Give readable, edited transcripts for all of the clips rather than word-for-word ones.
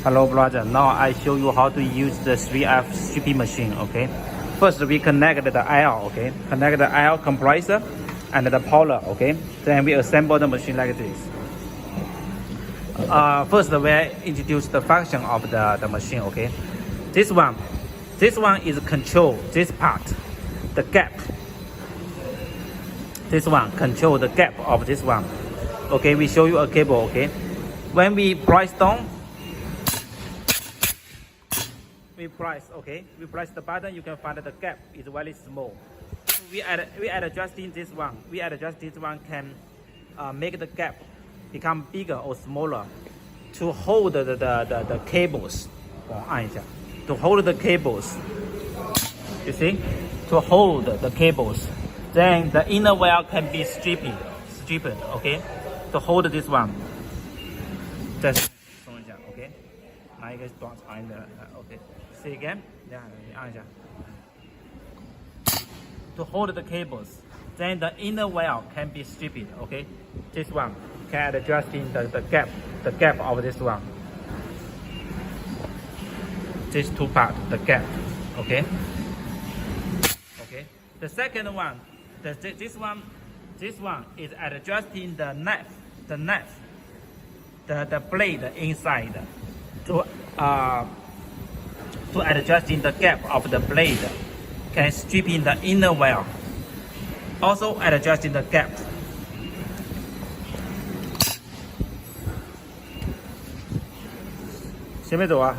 Hello brother, now I show you how to use the 3F stripping machine, okay? First we connect the IL, okay? Connect the IL compressor and the power, okay? Then we assemble the machine like this. First we introduce the function of the machine, okay? This one is control this part, the gap. This one control the gap of this one. Okay, we show you a cable, okay? When we press down, we press the button, you can find that the gap is very small. We adjusting this one. We adjust this one can make the gap become bigger or smaller to hold the cables. To hold the cables. You see? To hold the cables. Then the inner wire can be stripped, okay? To hold this one. Just okay? 拿一个短长的 okay. See again? Yeah, 你按一下。To hold the cables, then the inner wire can be stripped. Okay, this one can adjust in the gap of this one. These two parts, the gap. Okay. Okay. The second one, this one is adjusting the knife, the blade inside to adjusting the gap of the blade, can strip in the inner wire. Also adjusting the gap. 前面走啊。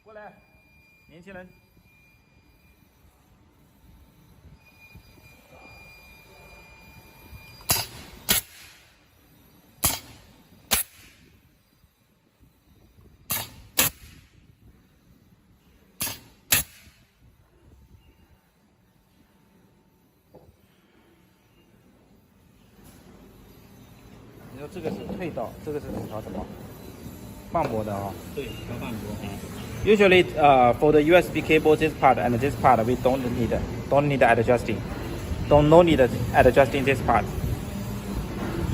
过来，年轻人。你说这个是退道，这个是调什么？磅礴的啊、哦。对，调磅礴。Usually, for the USB cable, this part and this part we don't need adjusting. No need adjusting this part.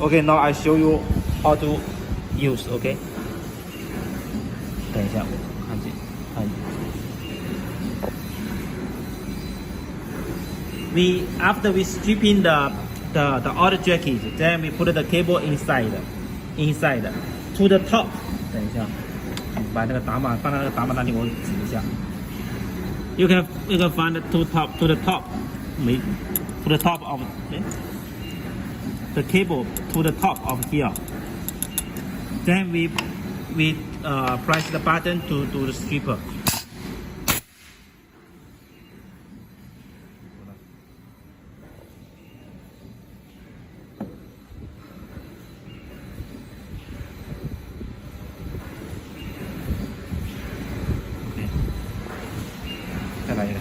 Okay, now I show you how to use. Okay. 等一下，看这，看。After we stripping the outer jacket, then we put the cable inside to the top. 等一下，把那个打码放在那个打码那里，我指一下。You can find to the top of the cable to the top of here. Then we press the button to do the stripper. Okay. 再来一个。